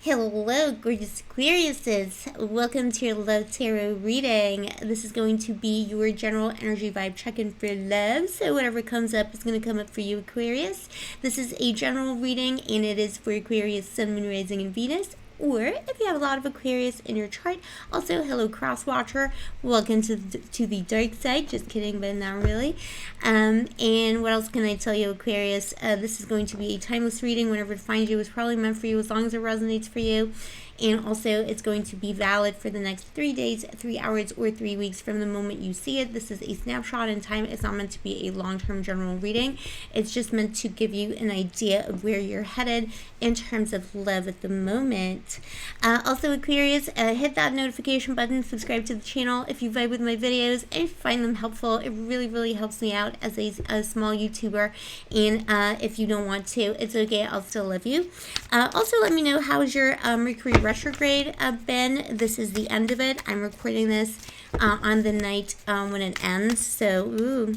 Hello, gorgeous Aquariuses. Welcome to your Love Tarot reading. This is going to be your general energy vibe check-in for love. So whatever comes up is going to come up for you, Aquarius. This is a general reading, and it is for Aquarius, Sun, Moon, Rising, and Venus. Or if you have a lot of Aquarius in your chart, also hello cross-watcher, welcome to the dark side. Just kidding, but not really. And what else can I tell you, Aquarius? This is going to be a timeless reading. Whenever it finds you, it's probably meant for you as long as it resonates for you. And also, it's going to be valid for the next 3 days, 3 hours, or 3 weeks from the moment you see it. This is a snapshot in time. It's not meant to be a long-term general reading. It's just meant to give you an idea of where you're headed in terms of love at the moment. Also, Aquarius, hit that notification button, subscribe to the channel if you vibe with my videos and find them helpful. It really, really helps me out as a small YouTuber. And if you don't want to, it's okay. I'll still love you. Also, let me know how's your Mercury retrograde been. This is the end of it. I'm recording this on the night when it ends. So,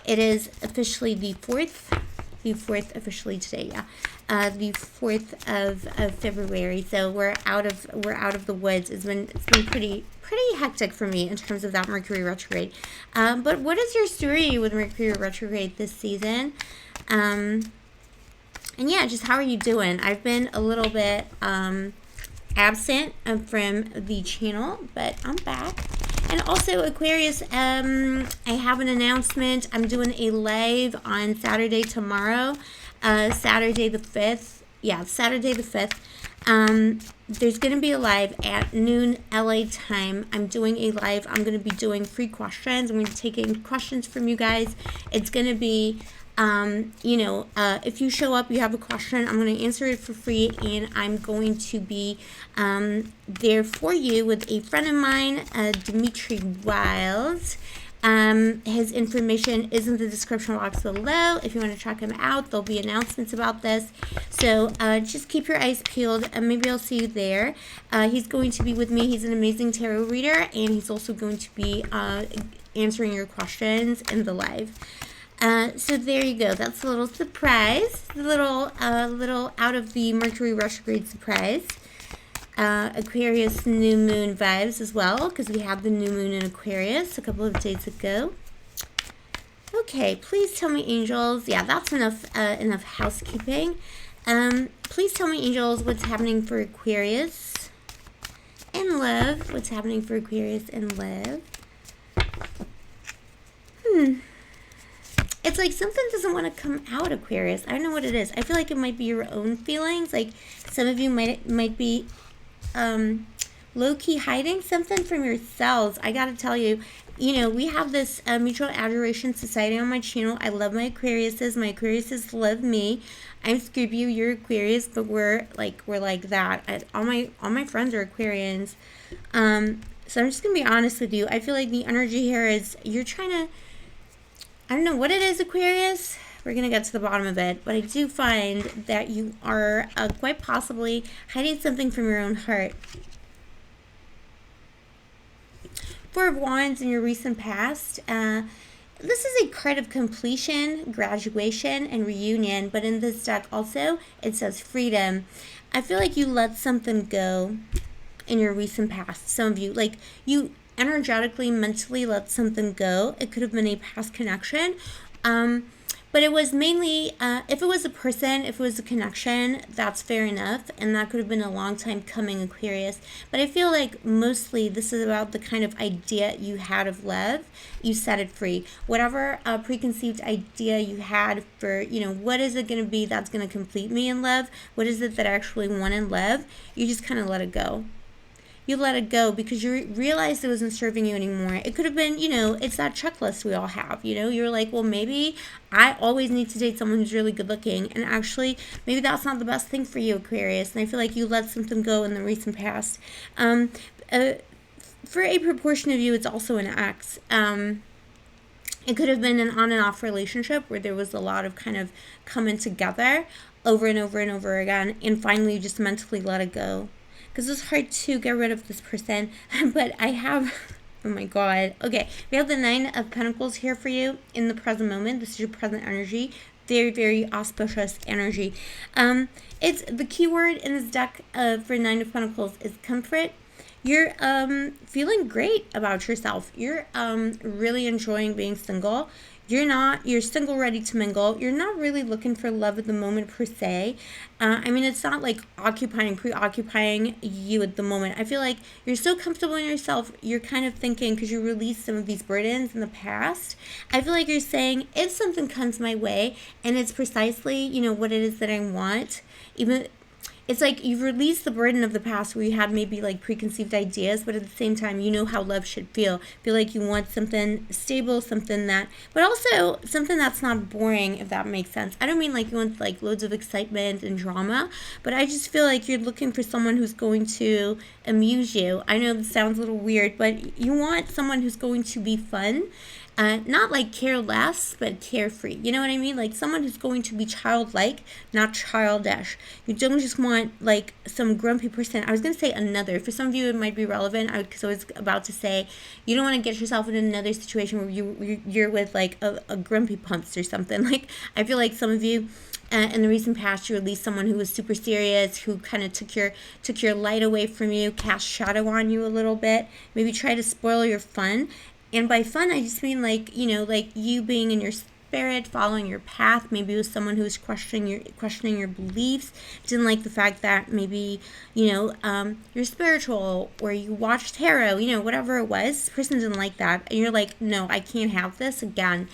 it is officially the 4th. The 4th officially today, yeah. The 4th of February. So we're out of the woods. It's been pretty hectic for me in terms of that Mercury retrograde. But what is your story with Mercury retrograde this season? And yeah, just how are you doing? I've been a little bit absent from the channel, but I'm back. And also, Aquarius, I have an announcement. I'm doing a live on Saturday tomorrow, Saturday the 5th. Yeah, Saturday the 5th. There's going to be a live at noon LA time. I'm doing a live. I'm going to be doing free questions. I'm going to be taking questions from you guys. It's going to be if you show up, you have a question, I'm going to answer it for free, and I'm going to be there for you with a friend of mine, Demi Wylde. His information is in the description box below. If you want to check him out, there'll be announcements about this. So just keep your eyes peeled, and maybe I'll see you there. He's going to be with me. He's an amazing tarot reader, and he's also going to be answering your questions in the live. So there you go. That's a little surprise, a little out of the Mercury retrograde surprise. Aquarius new moon vibes as well, because we had the new moon in Aquarius a couple of days ago. Okay, please tell me, angels. Yeah, that's enough housekeeping. Please tell me, angels, what's happening for Aquarius in love. What's happening for Aquarius in love? It's like something doesn't want to come out, Aquarius. I don't know what it is. I feel like it might be your own feelings. Like some of you might be low-key hiding something from yourselves. I got to tell you, we have this mutual adoration society on my channel. I love my Aquariuses. My Aquariuses love me. I'm Scorpio, you're Aquarius, but we're like that. All my friends are Aquarians. So I'm just going to be honest with you. I feel like the energy here is you're trying to, I don't know what it is, Aquarius. We're going to get to the bottom of it. But I do find that you are quite possibly hiding something from your own heart. Four of Wands in your recent past. This is a card of completion, graduation, and reunion. But in this deck also, it says freedom. I feel like you let something go in your recent past. Some of you, like you energetically, mentally let something go. It could have been a past connection, but it was mainly if it was a person, if it was a connection, that's fair enough, and that could have been a long time coming, Aquarius. But I feel like mostly this is about the kind of idea you had of love. You set it free. Whatever preconceived idea you had for, what is it going to be that's going to complete me in love, what is it that I actually want in love, you just kind of let it go. You let it go because you realized it wasn't serving you anymore. It could have been, it's that checklist we all have. You're like, well, maybe I always need to date someone who's really good looking. And actually, maybe that's not the best thing for you, Aquarius. And I feel like you let something go in the recent past. For a proportion of you, it's also an ex. It could have been an on and off relationship where there was a lot of kind of coming together over and over and over again. And finally, you just mentally let it go. Because it's hard to get rid of this person. But I have, oh my God. Okay, we have the 9 of Pentacles here for you in the present moment. This is your present energy. very, very auspicious energy. It's the keyword in this deck for Nine of Pentacles is comfort. You're feeling great about yourself. You're really enjoying being single. You're single, ready to mingle. You're not really looking for love at the moment per se. I mean, it's not like preoccupying you at the moment. I feel like you're so comfortable in yourself. You're kind of thinking, because you released some of these burdens in the past, I feel like you're saying, if something comes my way and it's precisely, you know, what it is that I want, even it's like you've released the burden of the past where you had maybe like preconceived ideas, but at the same time, you know how love should feel. Feel like you want something stable, something that, but also something that's not boring, if that makes sense. I don't mean like you want like loads of excitement and drama, but I just feel like you're looking for someone who's going to amuse you. I know this sounds a little weird, but you want someone who's going to be fun. Not like careless, but carefree. You know what I mean? Like someone who's going to be childlike, not childish. You don't just want like some grumpy person. I was going to say another. For some of you, it might be relevant because I was about to say you don't want to get yourself in another situation where you're with like a grumpy pumps or something. Like I feel like some of you in the recent past, you released someone who was super serious, who kind of took your light away from you, cast shadow on you a little bit, maybe try to spoil your fun. And by fun, I just mean like, you know, like you being in your spirit, following your path. Maybe it was someone who was questioning your beliefs, didn't like the fact that maybe, you know, you're spiritual or you watch tarot, you know, whatever it was. This person didn't like that. And you're like, no, I can't have this again.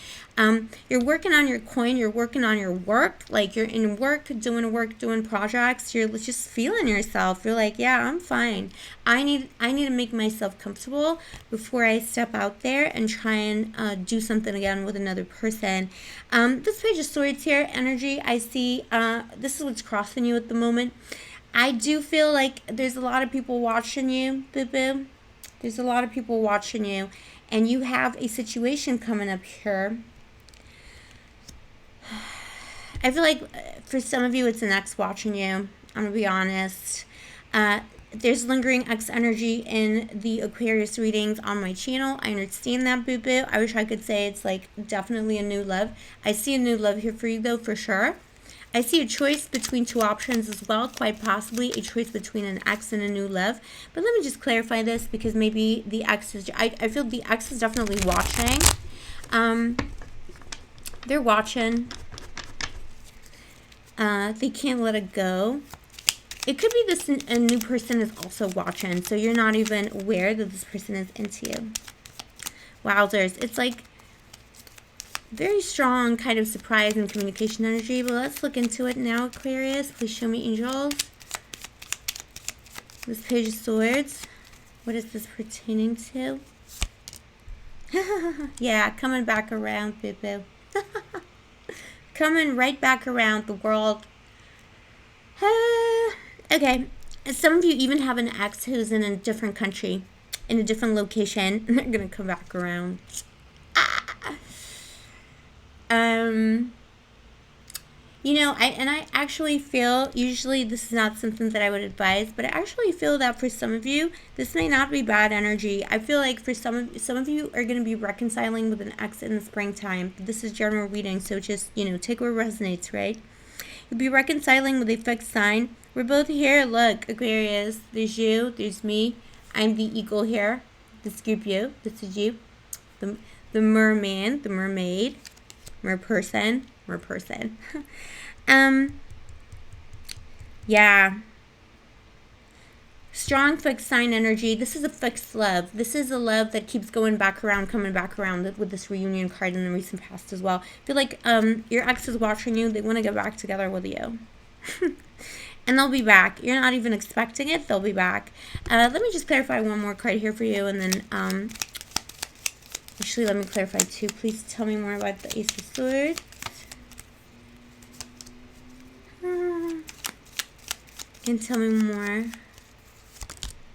You're working on your coin, you're working on your work, like you're in work, doing projects, you're just feeling yourself. You're like, yeah, I'm fine. I need to make myself comfortable before I step out there and try and do something again with another person. This Page of Swords here, energy, I see, this is what's crossing you at the moment. I do feel like there's a lot of people watching you, boo-boo. There's a lot of people watching you, and you have a situation coming up here. I feel like for some of you, it's an ex watching you. I'm going to be honest. There's lingering ex energy in the Aquarius readings on my channel. I understand that, boo-boo. I wish I could say it's like definitely a new love. I see a new love here for you, though, for sure. I see a choice between two options as well, quite possibly a choice between an ex and a new love. But let me just clarify this, because maybe the ex is, I feel the ex is definitely watching. They're watching. They can't let it go. It could be this a new person is also watching, so you're not even aware that this person is into you. Wowzers. It's like very strong kind of surprise and communication energy, but let's look into it now, Aquarius. Please show me, angels. This Page of Swords. What is this pertaining to? Yeah, coming back around, boo-boo. Coming right back around the world. Okay, some of you even have an ex who's in a different country, in a different location, and they're going to come back around. You know, I actually feel, usually this is not something that I would advise, but I actually feel that for some of you, this may not be bad energy. I feel like for some of you are going to be reconciling with an ex in the springtime. This is general reading, so just, you know, take what resonates, right? You'll be reconciling with a fixed sign. We're both here. Look, Aquarius, there's you, there's me. I'm the eagle here. This group you, this is you. The merman, the mermaid, merperson. Yeah. Strong fixed sign energy. This is a fixed love. This is a love that keeps going back around, coming back around with this reunion card in the recent past as well. I feel like your ex is watching you. They want to get back together with you. And they'll be back. You're not even expecting it. They'll be back. Let me just clarify one more card here for you. And then, actually, let me clarify two. Please tell me more about the Ace of Swords. And tell me more.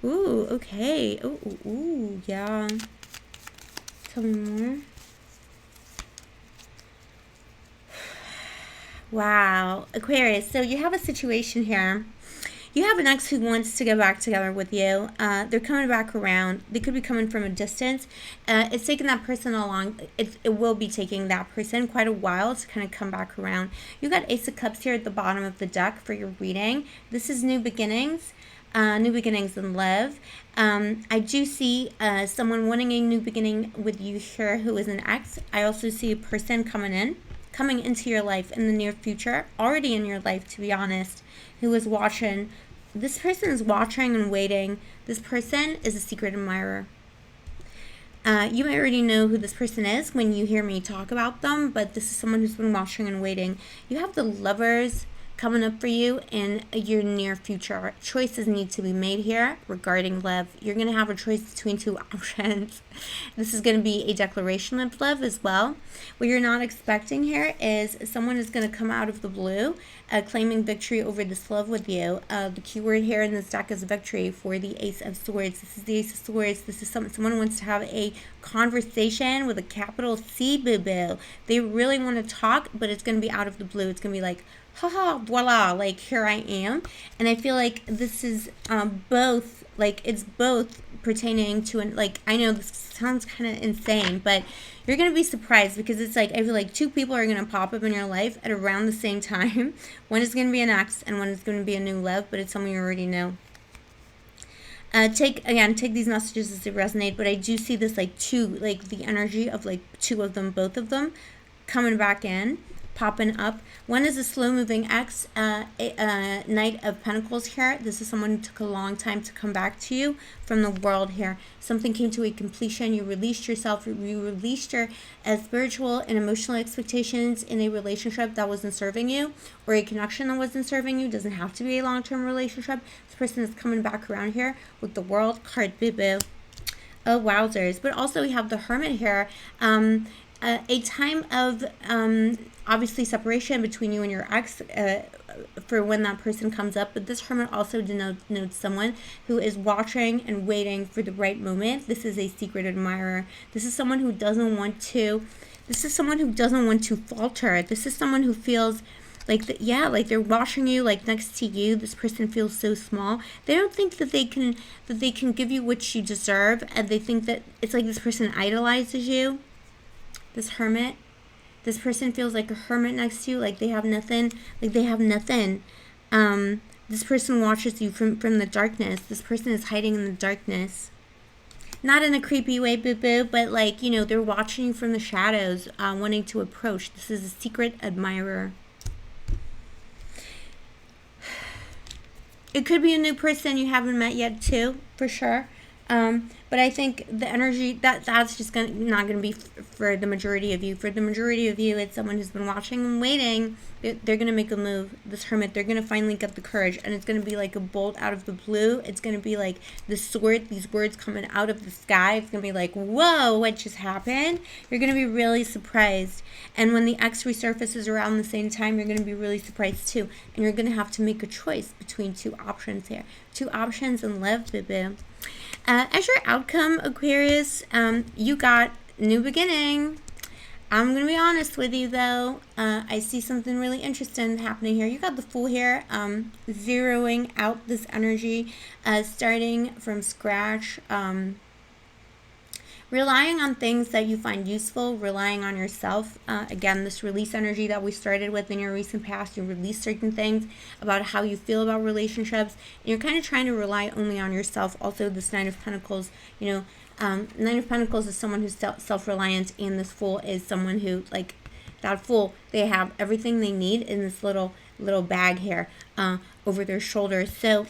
Ooh, okay. Ooh, yeah. Tell me more. Wow. Aquarius, so you have a situation here. You have an ex who wants to get back together with you. They're coming back around. They could be coming from a distance. It's taking that person along. It will be taking that person quite a while to kind of come back around. You got Ace of Cups here at the bottom of the deck for your reading. This is new beginnings. New beginnings in love. I do see someone wanting a new beginning with you here who is an ex. I also see a person coming into your life in the near future, already in your life, to be honest, who is watching. This person is watching and waiting. This person is a secret admirer. You might already know who this person is when you hear me talk about them, but this is someone who's been watching and waiting. You have the Lovers coming up for you in your near future. Choices need to be made here regarding love. You're going to have a choice between two options. This is going to be a declaration of love as well. What you're not expecting here is someone is going to come out of the blue claiming victory over this love with you. The keyword here in this deck is victory for the Ace of Swords. This is the Ace of Swords. This is someone wants to have a conversation with a capital C, boo-boo. They really want to talk, but it's going to be out of the blue. It's going to be like, haha, voila, like, here I am. And I feel like this is both, like, it's both pertaining to, like, I know this sounds kind of insane, but you're going to be surprised because it's like, I feel like two people are going to pop up in your life at around the same time. One is going to be an ex and one is going to be a new love, but it's someone you already know. Take these messages as they resonate, but I do see this, like, the energy of, like, two of them, both of them coming back in, popping up. One is a slow-moving ex, Knight of Pentacles here. This is someone who took a long time to come back to you from the world here. Something came to a completion. You released yourself. You released your spiritual and emotional expectations in a relationship that wasn't serving you, or a connection that wasn't serving you. Doesn't have to be a long-term relationship. This person is coming back around here with the World card, boo-boo. Oh, wowzers. But also we have the Hermit here. A time of obviously separation between you and your ex for when that person comes up, but this Hermit also denotes someone who is watching and waiting for the right moment. This is a secret admirer. This is someone who doesn't want to falter. This is someone who feels like like they're watching you, like, next to you. This person feels so small. They don't think that they can give you what you deserve, and they think that it's like this person idolizes you. This Hermit, this person feels like a hermit next to you, like they have nothing, this person watches you from the darkness. This person is hiding in the darkness. Not in a creepy way, boo-boo, but, like, you know, they're watching you from the shadows, wanting to approach. This is a secret admirer. It could be a new person you haven't met yet, too, for sure. But I think the energy, that's just not going to be for the majority of you. For the majority of you, it's someone who's been watching and waiting. They're going to make a move. This Hermit, they're going to finally get the courage. And it's going to be like a bolt out of the blue. It's going to be like the sword, these words coming out of the sky. It's going to be like, whoa, what just happened? You're going to be really surprised. And when the X resurfaces around the same time, you're going to be really surprised too. And you're going to have to make a choice between two options here. Two options in love, boo-boo. As your outcome, Aquarius, you got new beginning. I'm going to be honest with you, though. I see something really interesting happening here. You got the Fool here, zeroing out this energy, starting from scratch, relying on things that you find useful, relying on yourself. Again, this release energy that we started with in your recent past, you release certain things about how you feel about relationships, and you're kind of trying to rely only on yourself. Also, this Nine of Pentacles, you know, Nine of Pentacles is someone who's self-reliant, and this Fool is someone who, like, that Fool, they have everything they need in this little bag here over their shoulders. So,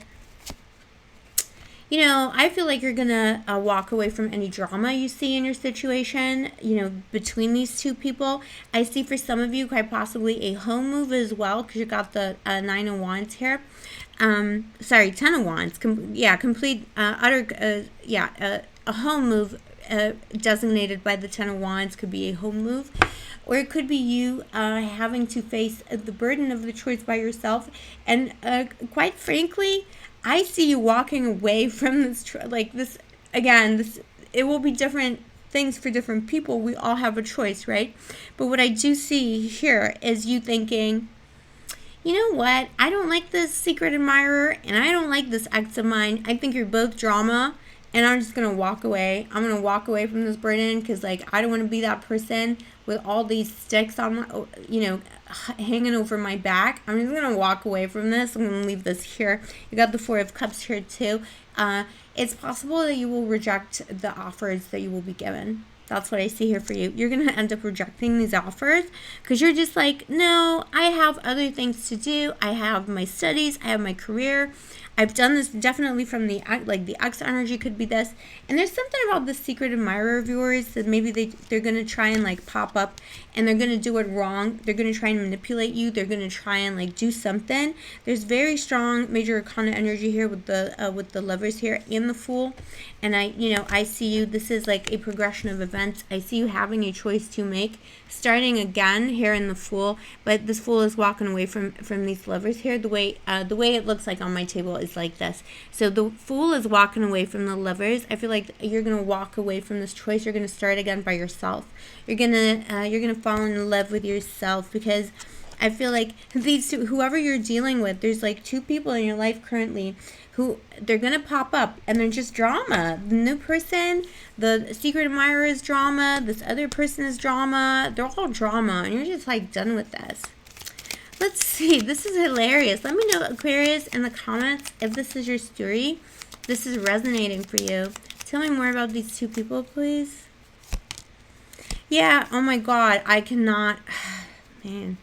you know, I feel like you're going to walk away from any drama you see in your situation, you know, between these two people. I see for some of you quite possibly a home move as well, because you got the Nine of Wands here. Sorry, Ten of Wands. A home move designated by the Ten of Wands could be a home move. Or it could be you having to face the burden of the choice by yourself. And quite frankly, I see you walking away from this, it will be different things for different people. We all have a choice, right? But what I do see here is you thinking, you know what? I don't like this secret admirer, and I don't like this ex of mine. I think you're both drama, and I'm just going to walk away. I'm going to walk away from this burden because, like, I don't want to be that person with all these sticks on my, you know, hanging over my back. I'm just going to walk away from this. I'm going to leave this here. You got the Four of Cups here, too. It's possible that you will reject the offers that you will be given. That's what I see here for you. You're going to end up rejecting these offers because you're just like, no, I have other things to do. I have my studies. I have my career. I've done this definitely from the, like, the X energy could be this. And there's something about the secret admirer of yours that maybe they're going to try and, like, pop up and they're going to do it wrong. They're going to try and manipulate you. They're going to try and, like, do something. There's very strong major arcana energy here with the Lovers here and the Fool. And I see you. This is like a progression of events. I see you having a choice to make, starting again here in the Fool. But this Fool is walking away from these Lovers here. The way it looks like on my table is like this. So the Fool is walking away from the Lovers. I feel like you're gonna walk away from this choice. You're gonna start again by yourself. You're gonna fall in love with yourself because I feel like these two, whoever you're dealing with, there's like two people in your life currently who they're gonna pop up and they're just drama. The new person, the secret admirer is drama. This other person is drama. They're all drama, and you're just like done with this. Let's see. This is hilarious. Let me know, Aquarius, in the comments if this is your story. This is resonating for you. Tell me more about these two people, please. Yeah. Oh my God. I cannot. Man.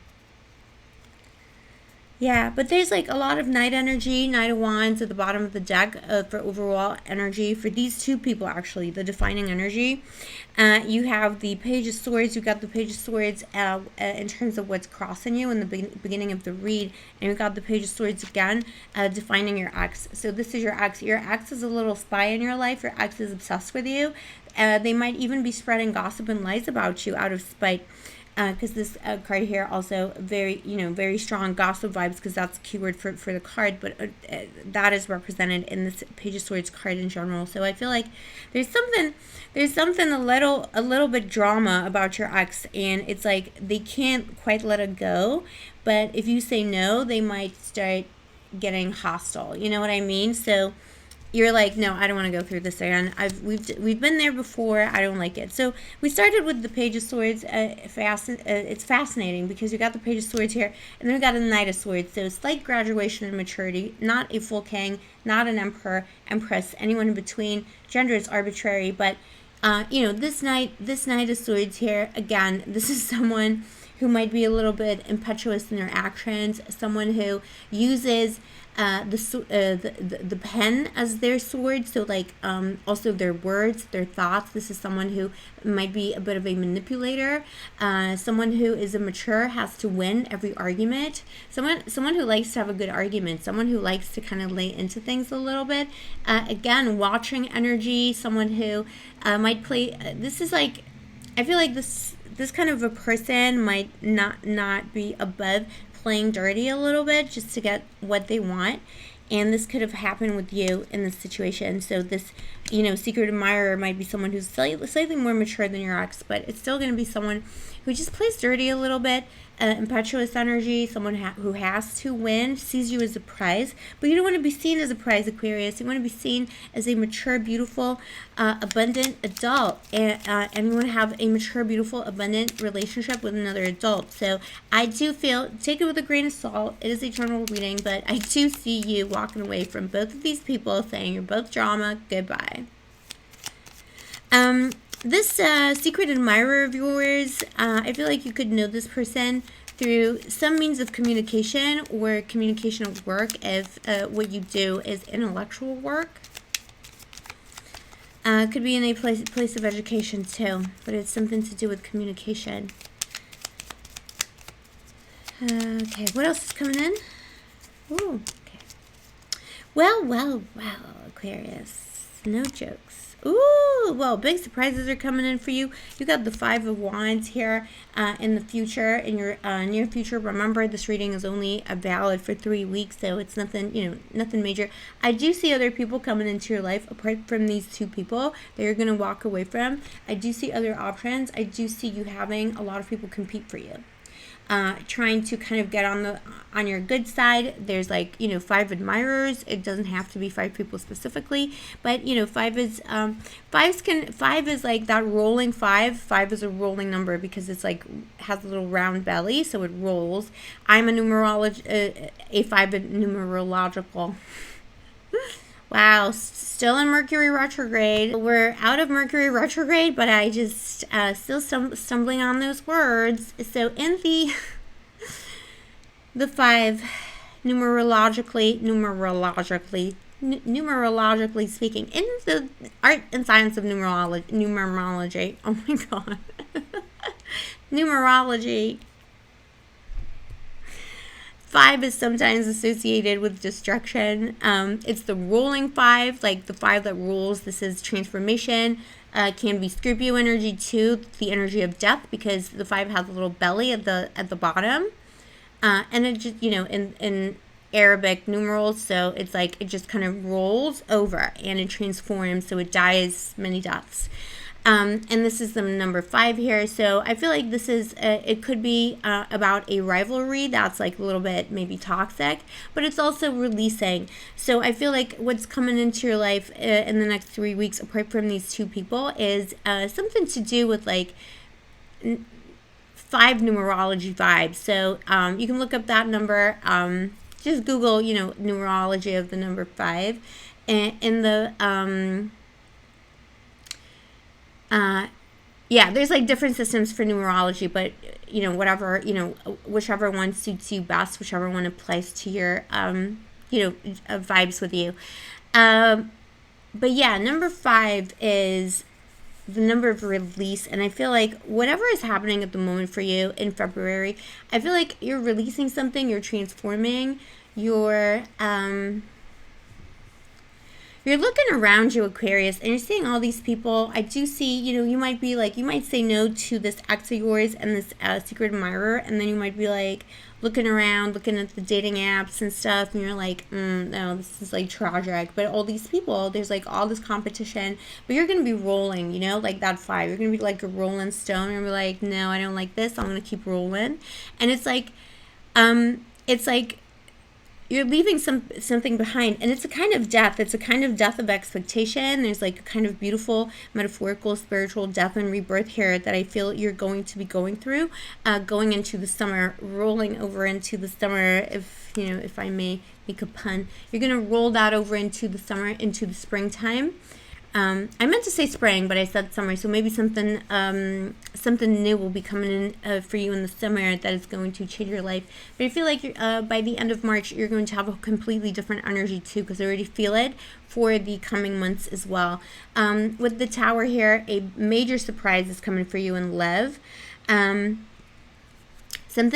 Yeah, but there's like a lot of Knight energy, Knight of Wands at the bottom of the deck for overall energy for these two people, actually, the defining energy. You have the Page of Swords. You got the Page of Swords in terms of what's crossing you in the beginning of the read. And you got the Page of Swords again, defining your ex. So this is your ex. Your ex is a little spy in your life. Your ex is obsessed with you. They might even be spreading gossip and lies about you out of spite. Because this card here also very strong gossip vibes, because that's the keyword for the card, but that is represented in this Page of Swords card in general. So I feel like there's something a little bit drama about your ex, and it's like they can't quite let it go, but if you say no, they might start getting hostile. You know what I mean? So you're like, no, I don't want to go through this again. We've been there before. I don't like it. So we started with the Page of Swords. It's fascinating because you got the Page of Swords here, and then we got a Knight of Swords. So slight graduation in maturity. Not a full king, not an emperor, empress, anyone in between. Gender is arbitrary, but this Knight of Swords here, again, this is someone who might be a little bit impetuous in their actions. Someone who uses the pen as their sword, so like also their words, their thoughts. This is someone who might be a bit of a manipulator, someone who is immature, has to win every argument, someone who likes to have a good argument, someone who likes to kind of lay into things a little bit. Again, watching energy, someone who might play, this is like, I feel like this kind of a person might not be above playing dirty a little bit just to get what they want, and this could have happened with you in this situation. So this secret admirer might be someone who's slightly more mature than your ex, but it's still going to be someone who just plays dirty a little bit, impetuous energy, someone who has to win, sees you as a prize, but you don't want to be seen as a prize, Aquarius. You want to be seen as a mature, beautiful, abundant adult, and you want to have a mature, beautiful, abundant relationship with another adult. So I do feel, take it with a grain of salt, it is a general reading, but I do see you walking away from both of these people saying you're both drama, goodbye. This secret admirer of yours, I feel like you could know this person through some means of communication or communication at work if what you do is intellectual work. It could be in a place of education too, but it's something to do with communication. Okay, what else is coming in? Ooh, okay. Well, Aquarius. No jokes. Ooh, well, big surprises are coming in for you. You got the Five of Wands here in the future, in your near future. Remember, this reading is only valid for 3 weeks, so it's nothing, nothing major. I do see other people coming into your life apart from these two people that you're going to walk away from. I do see other options. I do see you having a lot of people compete for you. trying to kind of get on your good side. There's like, 5 admirers. It doesn't have to be 5 people specifically, but 5 is 5 is like that rolling 5. 5 is a rolling number because it's like has a little round belly, so it rolls. I'm a a 5 numerological. Wow, still in Mercury retrograde. We're out of Mercury retrograde, but I just still stumbling on those words. So in the 5, numerologically speaking, in the art and science of numerology. Oh my god, numerology. 5 is sometimes associated with destruction. It's the rolling 5, like the 5 that rules. This is transformation. Can be Scorpio energy too, the energy of death, because the 5 has a little belly at the bottom, and it just in Arabic numerals, so it's like it just kind of rolls over and it transforms, so it dies many deaths. And this is the number 5 here. So I feel like this is, it could be about a rivalry that's like a little bit maybe toxic, but it's also releasing. So I feel like what's coming into your life in the next 3 weeks, apart from these 2 people, is something to do with like 5 numerology vibes. So you can look up that number. Just Google, numerology of the number 5. And in the there's like different systems for numerology, but whatever, whichever one suits you best, whichever one applies to your vibes with you. But yeah, number 5 is the number of release, and I feel like whatever is happening at the moment for you in February, I feel like you're releasing something, you're transforming, you're looking around you, Aquarius, and you're seeing all these people. I do see, you might be like, you might say no to this ex of yours and this secret admirer, and then you might be like looking around, looking at the dating apps and stuff, and you're like, no, this is like tragic. But all these people, there's like all this competition, but you're going to be rolling, like that 5. You're going to be like a rolling stone, and you're like, no, I don't like this. I'm going to keep rolling. And it's like, you're leaving something behind, and it's a kind of death. It's a kind of death of expectation. There's like a kind of beautiful, metaphorical, spiritual death and rebirth here that I feel you're going to be going through, going into the summer, rolling over into the summer. If I may make a pun, you're gonna roll that over into the summer, into the springtime. I meant to say spring, but I said summer, so maybe something new will be coming in for you in the summer that is going to change your life. But I feel like by the end of March, you're going to have a completely different energy too, because I already feel it for the coming months as well. With the Tower here, a major surprise is coming for you in Lev. Something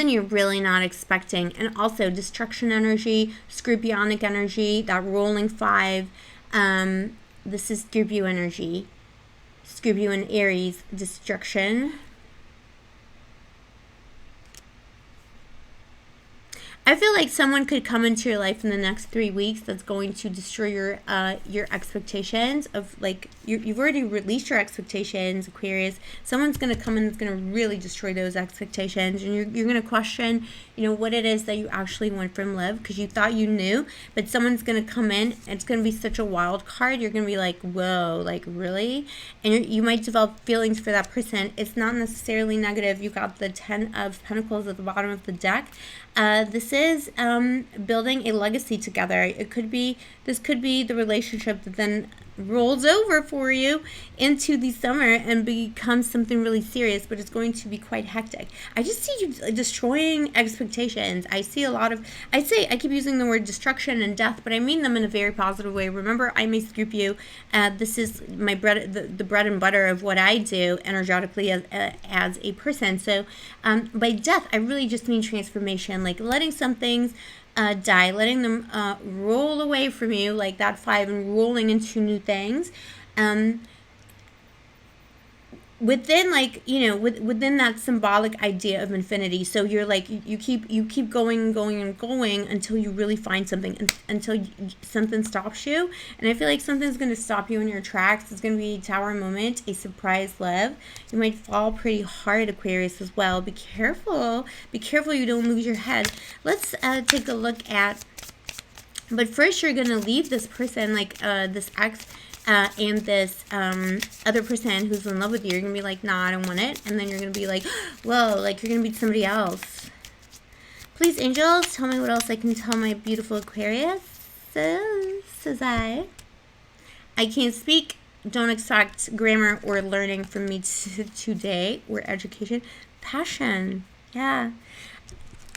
you're really not expecting, and also destruction energy, Scorpionic energy, that rolling 5. This is Scorpio energy. Scorpio and Aries, destruction. I feel like someone could come into your life in the next 3 weeks that's going to destroy your expectations of, like, you've already released your expectations, Aquarius. Someone's going to come in that's going to really destroy those expectations, and you're going to question, what it is that you actually want from love, because you thought you knew, but someone's going to come in, and it's going to be such a wild card. You're going to be like, whoa, like, really? And you might develop feelings for that person. It's not necessarily negative. You got the 10 of Pentacles at the bottom of the deck. This is building a legacy together. This could be the relationship that then rolls over for you into the summer and becomes something really serious, but it's going to be quite hectic. I just see you destroying expectations. I see a lot of, I keep using the word destruction and death, but I mean them in a very positive way. Remember, I'm a Scorpio. This is my bread, the bread and butter of what I do energetically as a person. So by death, I really just mean transformation, like letting some things die, letting them roll away from you, like that 5, and rolling into new things. within, like, you know, within that symbolic idea of infinity. So you're like, you keep going and going and going until you really find something, until something stops you. And I feel like something's going to stop you in your tracks. It's going to be a tower moment, a surprise love. You might fall pretty hard, Aquarius, as well. Be careful you don't lose your head. Let's take a look at, but first you're going to leave this person, like this ex, and this other person who's in love with you. You're going to be like, nah, I don't want it. And then you're going to be like, whoa, like you're going to be somebody else. Please, angels, tell me what else I can tell my beautiful Aquarius. Says I can't speak. Don't expect grammar or learning from me today, or education. Passion. Yeah.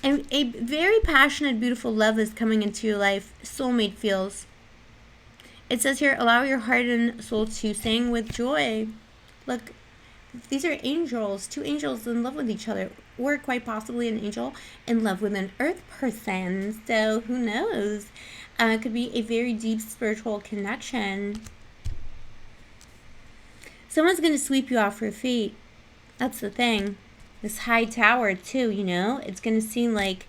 And a very passionate, beautiful love is coming into your life. Soulmate feels. It says here, allow your heart and soul to sing with joy. Look, these are angels, two angels in love with each other, or quite possibly an angel in love with an earth person. So who knows? It could be a very deep spiritual connection. Someone's going to sweep you off your feet. That's the thing. This high tower too, you know? It's going to seem like,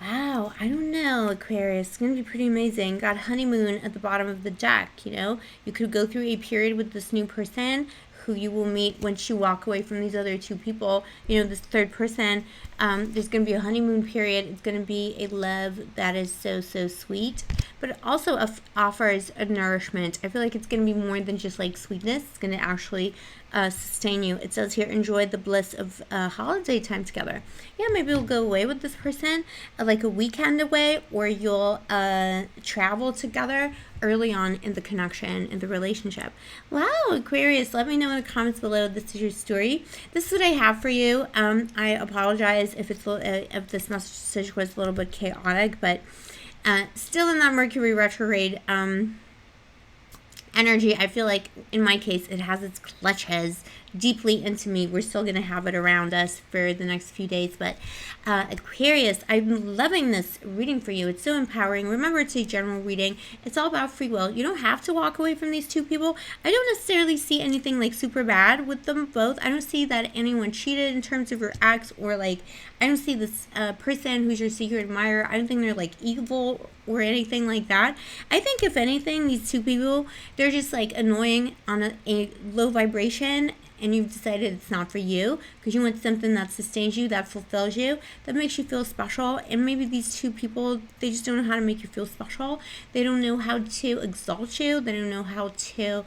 wow, I don't know, Aquarius. It's going to be pretty amazing. Got honeymoon at the bottom of the deck, you know? You could go through a period with this new person who you will meet once you walk away from these other two people. You know, this third person, there's going to be a honeymoon period. It's going to be a love that is so, so sweet. But it also offers a nourishment. I feel like it's going to be more than just like sweetness. It's going to actually sustain you. It says here, enjoy the bliss of holiday time together. Yeah, maybe you'll go away with this person, like a weekend away, or you'll travel together early on in the connection, in the relationship. Wow, Aquarius, let me know in the comments below. This is your story. This is what I have for you. I apologize if if this message was a little bit chaotic, but still in that Mercury retrograde energy. I feel like in my case it has its clutches deeply into me. We're still going to have it around us for the next few days, but Aquarius, I'm loving this reading for you. It's so empowering. Remember, it's a general reading. It's all about free will. You don't have to walk away from these two people. I don't necessarily see anything like super bad with them both. I don't see that anyone cheated in terms of your ex, or like I don't see this person who's your secret admirer. I don't think they're like evil or anything like that. I think if anything, these two people, they're just like annoying on a low vibration, and you've decided it's not for you because you want something that sustains you, that fulfills you, that makes you feel special. And maybe these two people, they just don't know how to make you feel special. They don't know how to exalt you. They don't know how to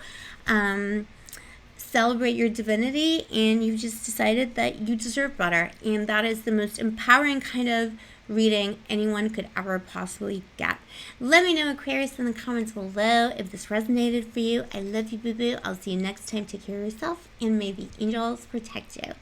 celebrate your divinity, and you've just decided that you deserve better. And that is the most empowering kind of reading anyone could ever possibly get. Let me know, Aquarius, in the comments below if this resonated for you. I love you, boo-boo. I'll see you next time. Take care of yourself, and may the angels protect you.